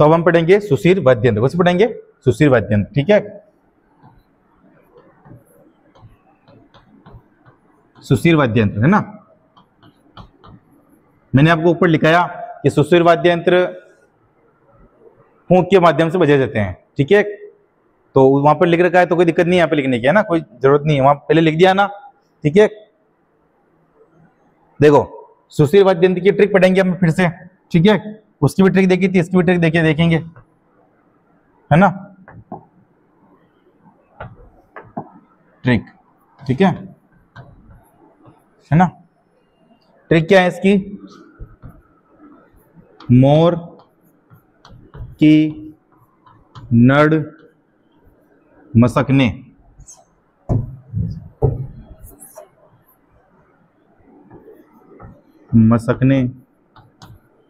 तो अब हम पढ़ेंगे सुशीर वाद्यंत्र। कौन से पढ़ेंगे? सुशीर वाद्यंत्र। ठीक है, सुशीर वाद्यंत्र है ना। मैंने आपको ऊपर लिखाया कि सुशीर वाद्यंत्र फूंक के माध्यम से बजाए जाते हैं। ठीक है, तो वहां पर लिख रखा है तो कोई दिक्कत नहीं है यहाँ पे लिखने की, है ना, कोई जरूरत नहीं है, वहां पहले लिख दिया ना। ठीक है, देखो सुशीर वाद्यंत्र की ट्रिक पढ़ेंगे हम फिर से। ठीक है, उसकी भी ट्रिक देखी थी, इसकी भी ट्रिक देखेंगे, है ना, ट्रिक। ठीक है ना। ट्रिक क्या है इसकी? मोर की नड़ मसकने,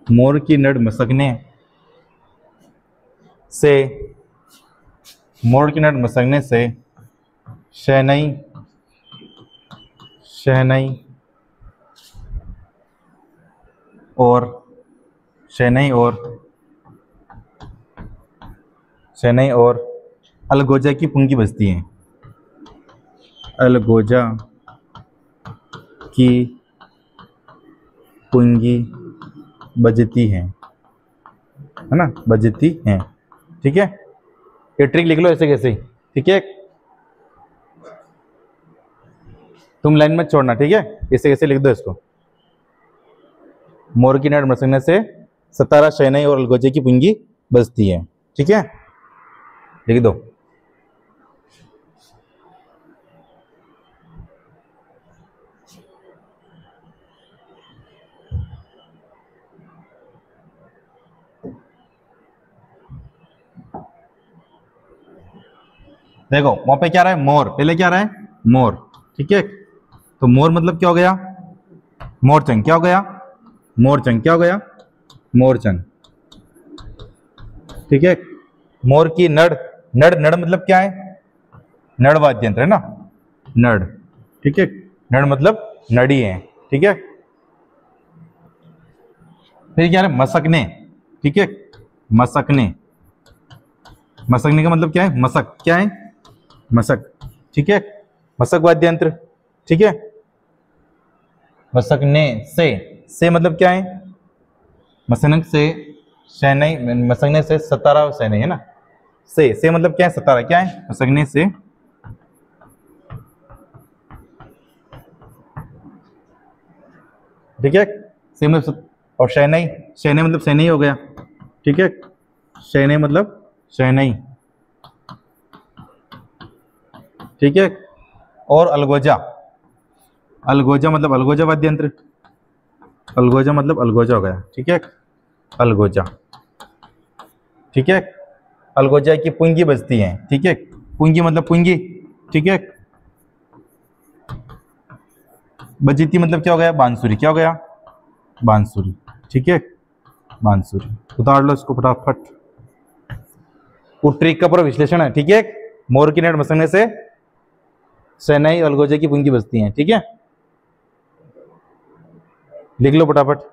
मोर की नड़ मसकने से, मोर की नड़ मसकने से शहनाई और अलगोजा की पुंगी बजती है। अलगोजा की पुंगी बजती है ना, बजती है। ठीक है, ये ट्रिक लिख लो ऐसे कैसे। ठीक है, तुम लाइन मत छोड़ना। ठीक है, ऐसे कैसे लिख दो इसको। मोर की नड़ मसकने से सतारा, शहनाई और अलगोजे की पुंगी बजती है। ठीक है, लिख दो। देखो वहां पे क्या रहा है? मोर। पहले क्या रहा है? मोर। ठीक है, तो मोर मतलब क्या हो गया? मोरचंग। क्या हो गया? मोरचंग। क्या हो गया? मोरचंग। ठीक है, मोर की नड़, नड़ मतलब क्या है? नड़ वाद्य यंत्र है ना, नड़। ठीक है, नड़ मतलब नड़ी है। ठीक है, फिर क्या है? मसकने। ठीक है, मसकने का मतलब क्या है? मसक। क्या है? मसक। ठीक है, मसक वाद्य यंत्र। ठीक है, मसकने से मतलब क्या है? मसनक से शहनाई, मसकने से सतारा शहनाई है ना। से मतलब क्या है? सतारा। क्या है? मसकने से ठीक है, से मतलब, और शहनाई, शहनाई मतलब शहनाई हो गया। ठीक है, शहनाई मतलब शहनाई। ठीक है, और अलगोजा, अलगोजा मतलब अलगोजा वाद्य यंत्र। अलगोजा मतलब अलगोजा हो गया। ठीक है, अलगोजा। ठीक है, अलगोजा की पुंगी बजती है। ठीक है, पुंगी मतलब पुंगी। ठीक है, बजती मतलब क्या हो गया? बांसुरी। क्या हो गया? बांसुरी। ठीक है, बांसुरी। उतार लो इसको फटाफट। वो ट्रिक का पूरा विश्लेषण है। ठीक है, मोर की नड़ मसकने से शहनाई अलगोजे की पुंगी बजती है। ठीक है, लिख लो फटाफट।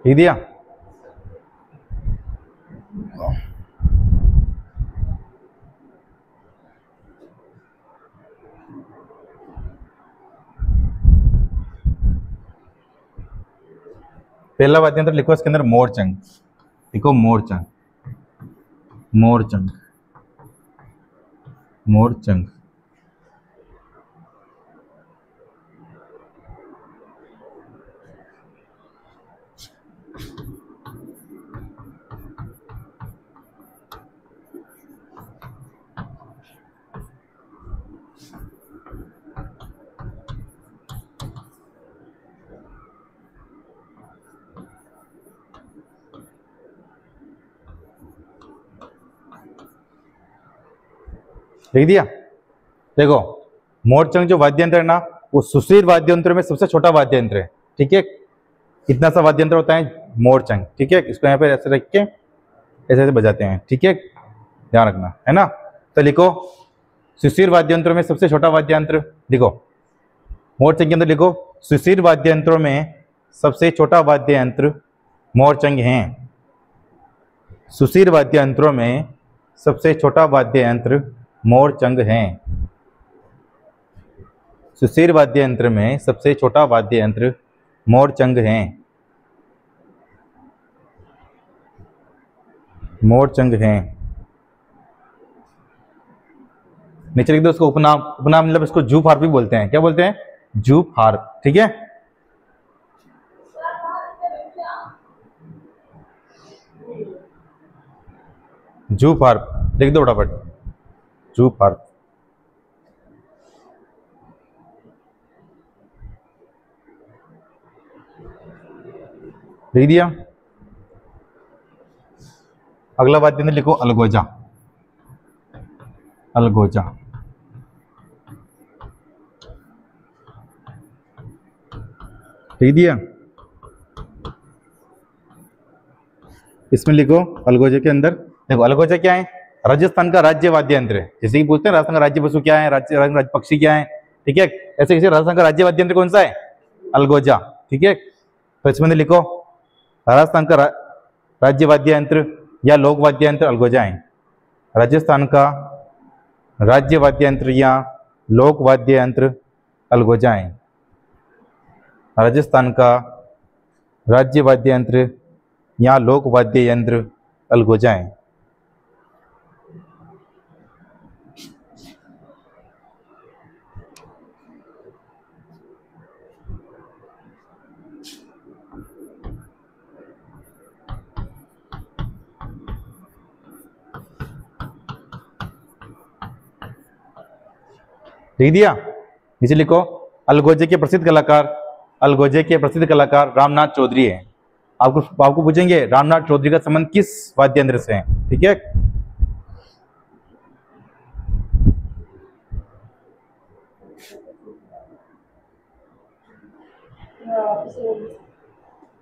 लिख दिया? पहला वाद्य यंत्र लिखो इसके अंदर मोरचंग, लिखो मोरचंग, मोरचंग, मोरचंग। लिख दिया। देखो मोरचंग जो वाद्य यंत्र है ना, वो सुशील वाद्य यंत्र में सबसे छोटा वाद्य यंत्र है, ठीक है। कितना सा वाद्य यंत्र होता है मोरचंग, ठीक है। इसको यहाँ पे ऐसे रख के ऐसे ऐसे बजाते हैं, ठीक है, ध्यान रखना है ना। तो लिखो सुशील वाद्य यंत्रों में सबसे छोटा वाद्य यंत्र, लिखो मोरचंग के अंदर लिखो सुशील वाद्य यंत्रों में सबसे छोटा वाद्य यंत्र मोरचंग है। सुशील वाद्य यंत्रों में सबसे छोटा वाद्य यंत्र मोरचंग है। सुशील वाद्य यंत्र में सबसे छोटा वाद्य यंत्र मोरचंग है, मोरचंग है। नीचे लिख दो उसको उपनाम, उपनाम मतलब इसको जूफ हार्प भी बोलते हैं। क्या बोलते हैं? जूफ हार्प, ठीक है। जूफ हार्प लिख दो फटाफट, जूफ हार्प। लिख दिया। अगला वाद्य यंत्र लिखो अलगोजा, अलगोजा। लिख दिया। इसमें लिखो अलगोजे के अंदर, देखो अलगोजा क्या है? राजस्थान का राज्य वाद्य यंत्र है। जैसे कि पूछते हैं राजस्थान का राज्य पशु क्या है, राज्य पक्षी क्या है, ठीक है। ऐसे किसी राजस्थान का राज्य वाद्य यंत्र कौन सा है? अलगोजा, ठीक है। तो इसमें लिखो राजस्थान का राज्य वाद्य यंत्र या लोक वाद्य यंत्र अलगोजा है। राजस्थान का राज्य वाद्य यंत्र या लोक वाद्य यंत्र अलगोजा है। राजस्थान का राज्य वाद्य यंत्र या लोक वाद्य यंत्र अलगोजा है। लिख दिया। नीचे लिखो अलगोजे के प्रसिद्ध कलाकार, अलगोजे के प्रसिद्ध कलाकार रामनाथ चौधरी है। आपको पूछेंगे रामनाथ चौधरी का संबंध किस वाद्य यंत्र से है, ठीक है।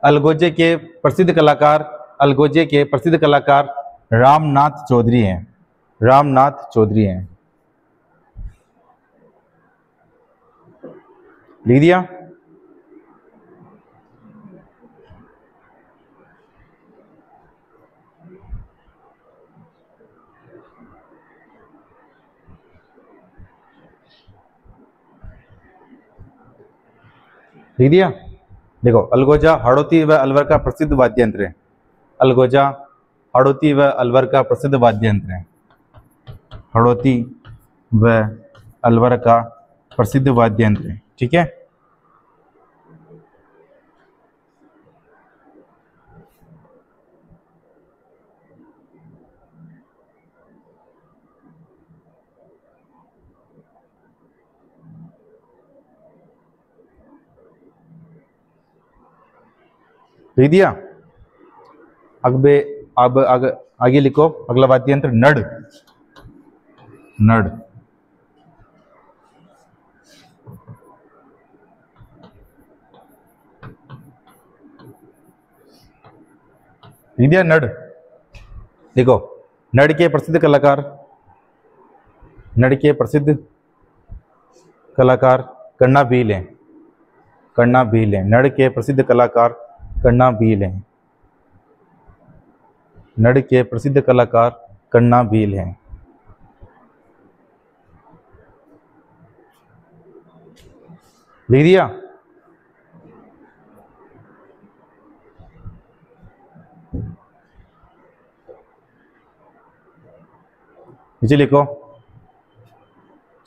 अलगोजे के प्रसिद्ध कलाकार, अलगोजे के प्रसिद्ध कलाकार रामनाथ चौधरी हैं, रामनाथ चौधरी हैं। लिख दिया। लिख दिया। देखो अलगोजा हाड़ौती व अलवर का प्रसिद्ध वाद्य यंत्र है। अलगोजा हाड़ौती व अलवर का प्रसिद्ध वाद्य यंत्र है। हाड़ौती व अलवर का प्रसिद्ध वाद्य यंत्र है, ठीक है। लिख दिया। अब आगे लिखो अगला वाद्य यंत्र नड़, नड़। लिख दिया नड़। देखो नड़ के प्रसिद्ध कलाकार, नड़ के प्रसिद्ध कलाकार कन्ना भील हैं, कन्ना भील हैं। नड़ के प्रसिद्ध कलाकार कन्ना भील हैं, नड़ के प्रसिद्ध कलाकार कन्ना भील हैं। लिख दिया। नीचे लिखो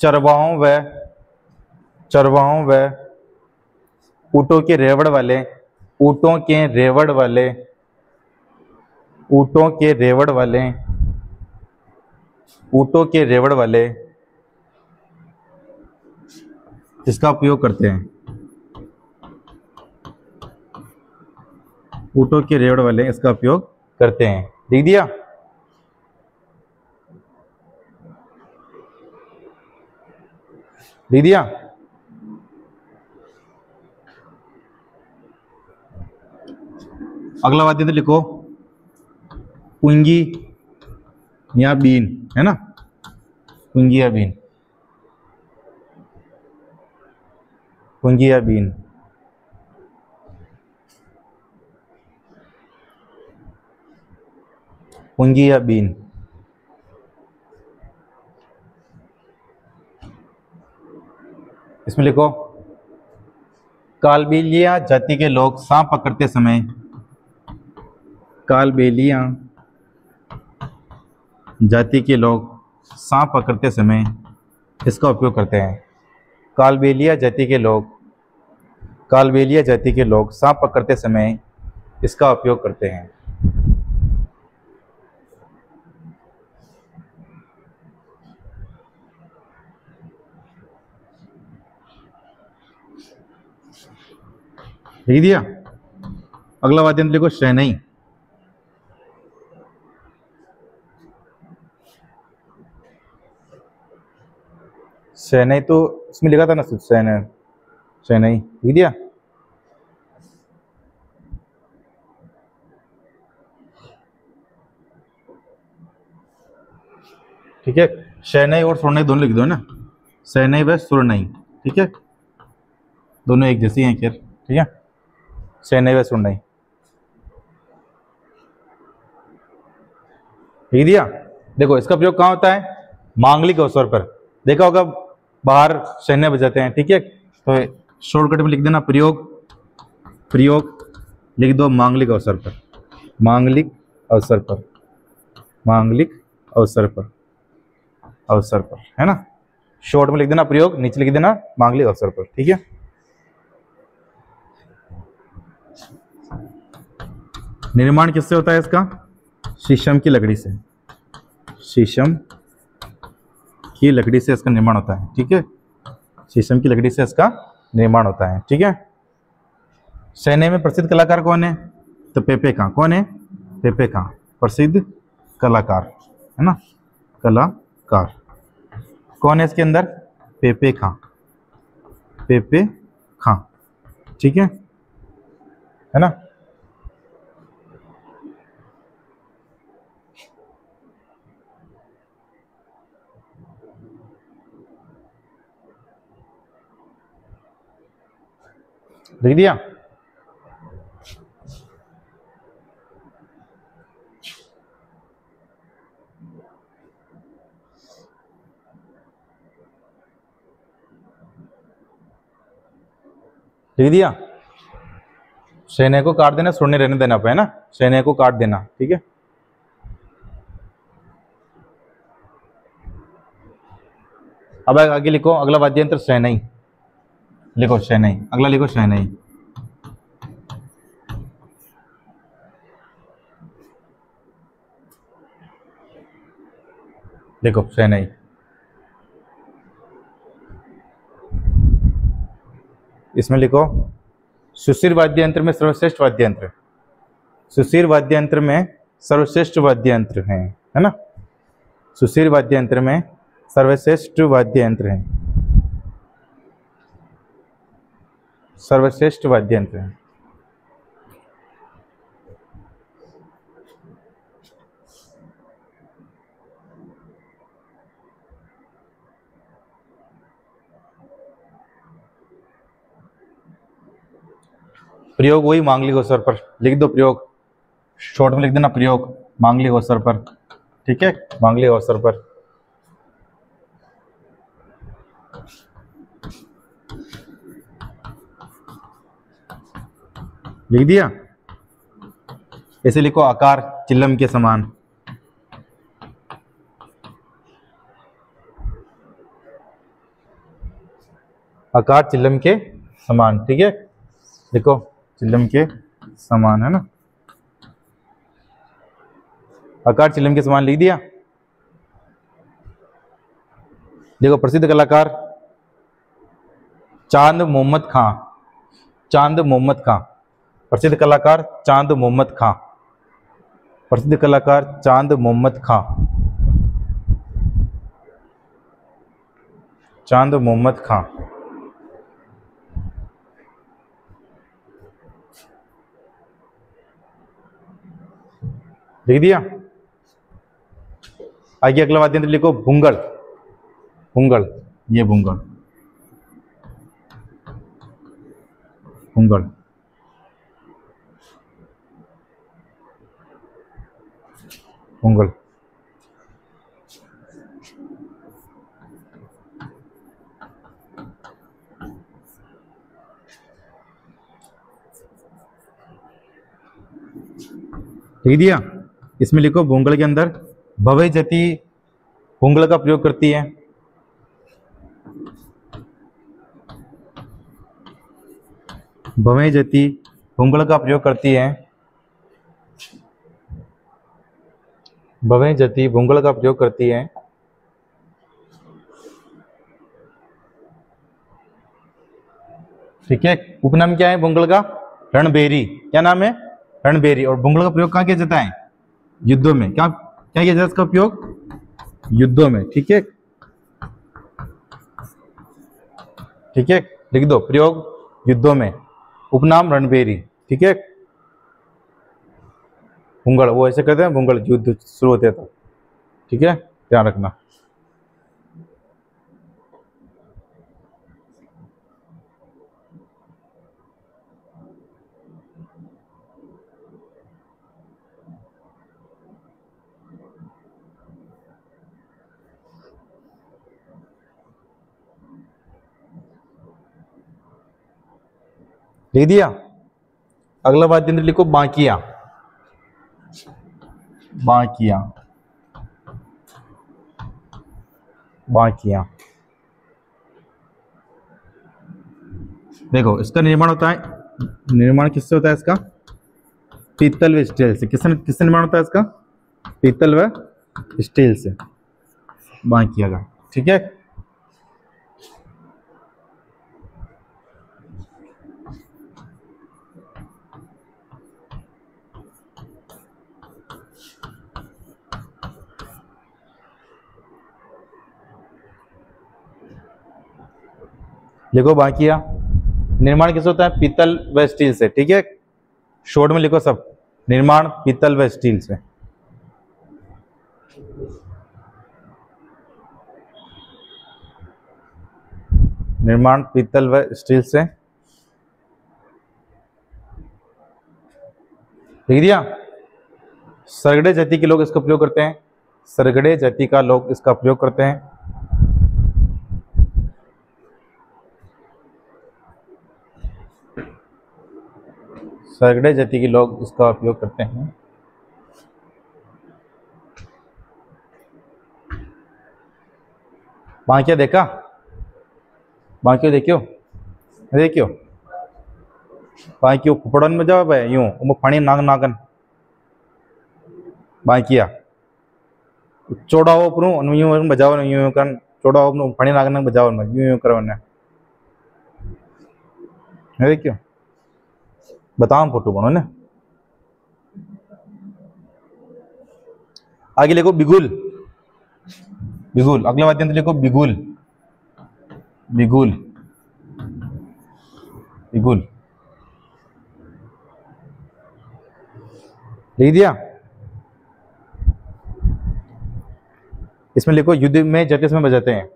चरवाहों व ऊँटों के रेवड़ वाले, ऊँटों के रेवड़ वाले, ऊँटों के रेवड़ वाले, ऊँटों के रेवड़ वाले इसका उपयोग करते हैं। ऊँटों के रेवड़ वाले इसका उपयोग करते हैं। लिख दिया? लिख दिया? अगला वाद्यंत्र लिखो पुंगी या बीन, है ना, पुंगी या बीन, पुंगी या बीन। पुंगी या बीन। इसमें लिखो कालबेलिया जाति के लोग सांप पकड़ते समय, कालबेलिया जाति के लोग सांप पकड़ते समय इसका उपयोग करते हैं। कालबेलिया जाति के लोग, कालबेलिया जाति के लोग सांप पकड़ते समय इसका उपयोग करते हैं। लिख दिया? अगला वाद्यंत्र लिखो शहनाई। शहनाई तो इसमें लिखा था ना, शहनाई, शहनाई लिख दिया? ठीक है, शहनाई और सुरनाई दोनों लिख दो ना, शहनाई व सुरनाई, ठीक है, दोनों एक जैसी हैं खैर, ठीक है, शहनाई व सुरनाई। लिख दिया? देखो इसका प्रयोग कहाँ होता है? मांगलिक अवसर पर। देखा होगा बाहर शहनाई बजाते हैं, ठीक है, तो शॉर्टकट में लिख देना प्रयोग, प्रयोग लिख दो मांगलिक अवसर पर, मांगलिक अवसर पर, मांगलिक अवसर पर, अवसर पर, है ना, शॉर्ट में लिख देना प्रयोग, नीचे लिख देना मांगलिक अवसर पर, ठीक है। निर्माण किससे होता है इसका? शीशम की लकड़ी से, शीशम की लकड़ी से इसका निर्माण होता है, ठीक है, शीशम की लकड़ी से इसका निर्माण होता है, ठीक है। शहनाई में प्रसिद्ध कलाकार कौन है? तो पेपे खां। कौन है? पेपे खां प्रसिद्ध कलाकार, है ना, कलाकार। कौन है इसके अंदर? पेपे खां, पेपे खां, ठीक है ना। लिख दिया? लिख दिया? शहनाई को काट देना, सुरनाई रहने देना पे, है ना, शहनाई को काट देना, ठीक है। अब आगे लिखो अगला वाद्यंत्र शहनाई, लिखो शहनाई, अगला लिखो शहनाई। देखो शहनाई, इसमें लिखो सुशीर वाद्य यंत्र में सर्वश्रेष्ठ वाद्य यंत्र, सुशीर वाद्य यंत्र में सर्वश्रेष्ठ वाद्य यंत्र है ना, सुशीर वाद्य यंत्र में सर्वश्रेष्ठ वाद्य यंत्र है, सर्वश्रेष्ठ वाद्य यंत्र है। प्रयोग वही मांगलिक अवसर पर, लिख दो प्रयोग, शॉर्ट में लिख देना प्रयोग मांगलिक अवसर पर, ठीक है, मांगलिक अवसर पर। लिख दिया? ऐसे लिखो आकार चिल्लम के समान, आकार चिल्लम के समान, ठीक है। देखो चिल्लम के समान है ना, आकार चिल्लम के समान लिख दिया। देखो प्रसिद्ध कलाकार चांद मोहम्मद खां, चांद मोहम्मद खां, प्रसिद्ध कलाकार चांद मोहम्मद खां, प्रसिद्ध कलाकार चांद मोहम्मद खां, चांद मोहम्मद खां। लिख दिया। आगे अगला वाद्य यंत्र लिखो भूंगड़, भूंगड़, ये भूंगड़, भूंगड़, भूंगड़। लिख दिया। इसमें लिखो भूंगड़ के अंदर भवय जति भूंगड़ का प्रयोग करती है, भवय जति भूंगड़ का प्रयोग करती है, भवय जति भूंगड़ का प्रयोग करती है। ठीक है। उपनाम क्या है भूंगड़ का? रणबेरी। क्या नाम है? रणबेरी। और भूंगड़ का प्रयोग कहाँ किया जाता है? युद्धों में। क्या क्या किया जाता है इसका उपयोग? युद्धों में। ठीक है, ठीक है, लिख दो प्रयोग युद्धों में, उपनाम रणबेरी। ठीक है। भूंगड़ वो ऐसे कहते हैं, भूंगड़ युद्ध शुरू होते हैं तो। ठीक है, ध्यान रखना। लिख दिया। अगला वाद्य यंत्र लिखो बांकिया, बांकिया, बांकिया। देखो इसका निर्माण होता है, निर्माण किससे होता है इसका? पीतल व स्टील से। किससे निर्माण होता है इसका? पीतल व स्टील से, बांकिया का। ठीक है। लिखो बांकिया निर्माण किससे होता है? पीतल व स्टील से। ठीक है, शॉर्ट में लिखो सब, निर्माण पीतल व स्टील से। निर्माण पीतल व स्टील से। लिख दिया। सरगड़े जाति के लोग इसका प्रयोग करते हैं, सरगड़े जाति का लोग इसका प्रयोग करते हैं। सरगड़े जाति के लोग इसका उपयोग करते हैं। बांकिया देखा? बांकियो देखियो, देखियो बांकियो खुपड़न में जाओ भाई यूं वो पानी नाग नागन बांकिया चौड़ा हो पर यूं बजाओ यूं कर चौड़ा हो पानी नागन बजाओ यूं यूं करो ने देखियो बताओ फोटो बनो ने। आगे लिखो बिगुल, बिगुल। अगला वाद्य यंत्र लिखो बिगुल, बिगुल, बिगुल। लिख दिया। इसमें लिखो युद्ध में जाते समय बजाते हैं,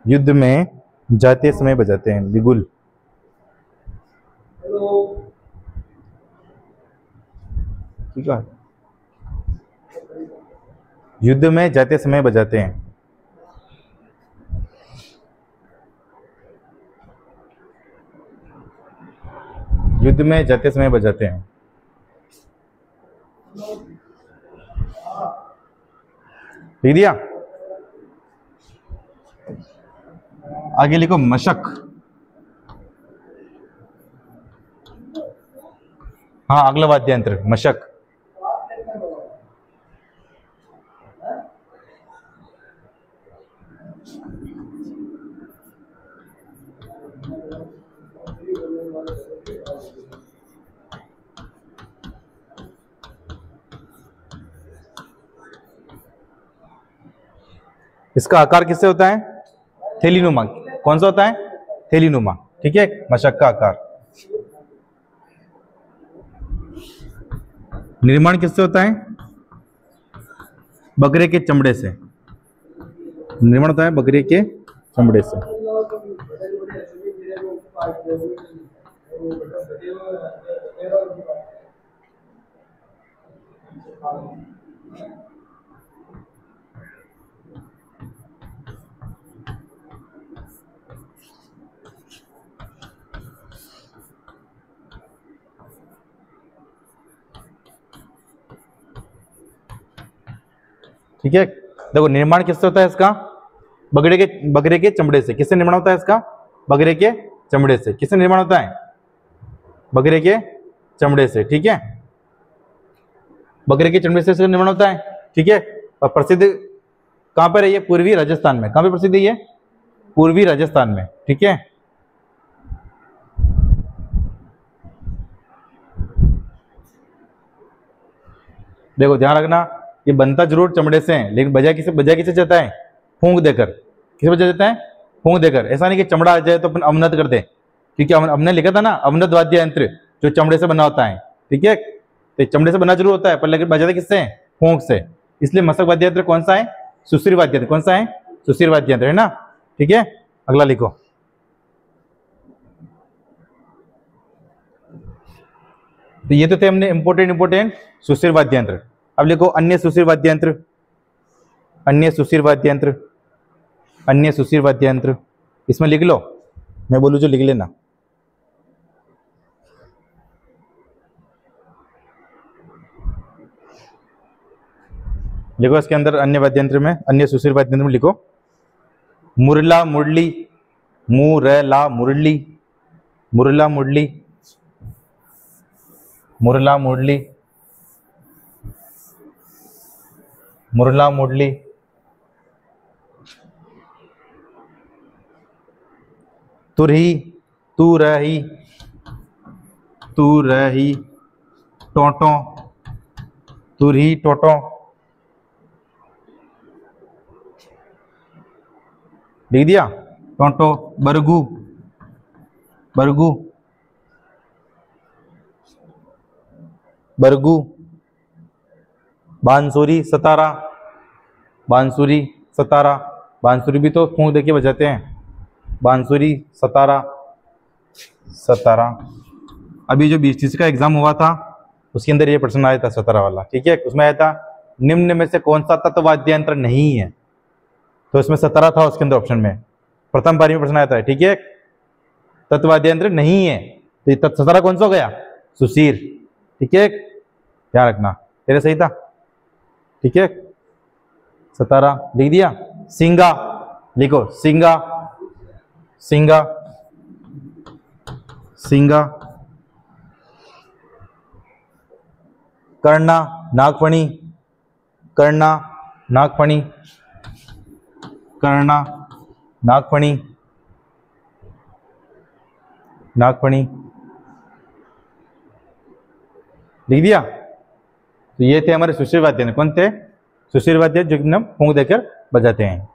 युद्ध में जाते समय बजाते हैं बिगुल। ठीक है, युद्ध में जाते समय बजाते हैं। युद्ध में जाते समय बजाते हैं। लिख दिया। आगे लिखो मशक। हाँ, अगला वाद्य यंत्र मशक। इसका आकार किससे होता है? थैलीनुमा। कौन सा होता है? थैलीनुमा। ठीक है, मशक का आकार। निर्माण किससे होता है? बकरे के चमड़े से। निर्माण होता है बकरे के चमड़े से। ठीक है, देखो निर्माण किससे होता है इसका? बकरे के चमड़े से। किससे निर्माण होता है इसका? बकरे के चमड़े से। किससे निर्माण होता है? बकरे के चमड़े से। ठीक है, बकरे के चमड़े से इसका निर्माण होता है। ठीक है, और प्रसिद्ध कहां पर है ये? पूर्वी राजस्थान में। कहां पे प्रसिद्ध है ये? पूर्वी राजस्थान में। ठीक है, देखो ध्यान रखना, ये बनता जरूर चमड़े से है, लेकिन बजाय किसे जाता है? फूंक देकर। किसे बजा जाता है? फूंक देकर। ऐसा नहीं कि चमड़ा आ जाए तो अपन अवनत कर दे, क्योंकि हमने लिखा था ना अवनत वाद्य यंत्र जो चमड़े से बना होता है। ठीक है, तो चमड़े से बना जरूर होता है, पर लेकिन बजाते किससे है? फूंक से। इसलिए मशक वाद्य यंत्र कौन सा है? सुशिर वाद्य यंत्र। कौन सा है? सुशिर वाद्य यंत्र, है ना। ठीक है, अगला लिखो। तो ये तो थे हमने इंपोर्टेंट सुशिर वाद्य यंत्र। अब लिखो अन्य सुशिर वाद्य यंत्र। अन्य सुशिर वाद्य यंत्र। अन्य सुशिर वाद्य यंत्र। इसमें लिख लो, मैं बोलूं जो लिख लेना। लिखो इसके अंदर अन्य वाद्य यंत्र में, अन्य सुशिर वाद्य यंत्र में लिखो मुरला मुरली। मुरला मुरली। मुरला मुरली। मुरला मुरली। मुरला मुरली। तुरही। तू रही। तू रही। टोटो। तुरही टोटो। लिख दिया? टोटो। बरगू। बरगू। बरगू। बांसुरी सतारा। बांसुरी सतारा। बांसुरी भी तो फूंक देके बजाते हैं। बांसुरी सतारा। सतारा। अभी जो बीसीसी का एग्जाम हुआ था उसके अंदर ये प्रश्न आया था सतारा वाला। ठीक है, उसमें आया था निम्न में से कौन सा तत्व वाद्य यंत्र नहीं है, तो इसमें सतारा था उसके अंदर ऑप्शन में। प्रथम पारी में प्रश्न आया था। ठीक है, तत्व वाद्य यंत्र नहीं है, तो सतारा कौन सा हो गया? सुशिर। ठीक है, ध्यान रखना। तेरे सही था। ठीक है, सतारा लिख दिया। सिंगा लिखो। सिंगा। सिंगा। सिंगा। कर्णा। नागफणी। कर्णा। नागफणी। कर्णा। नागफणी। नागफणी लिख दिया। तो ये थे हमारे सुशिर वाद्य। कौन थे? सुशिर वाद्य जो हम फूंक देकर बजाते हैं।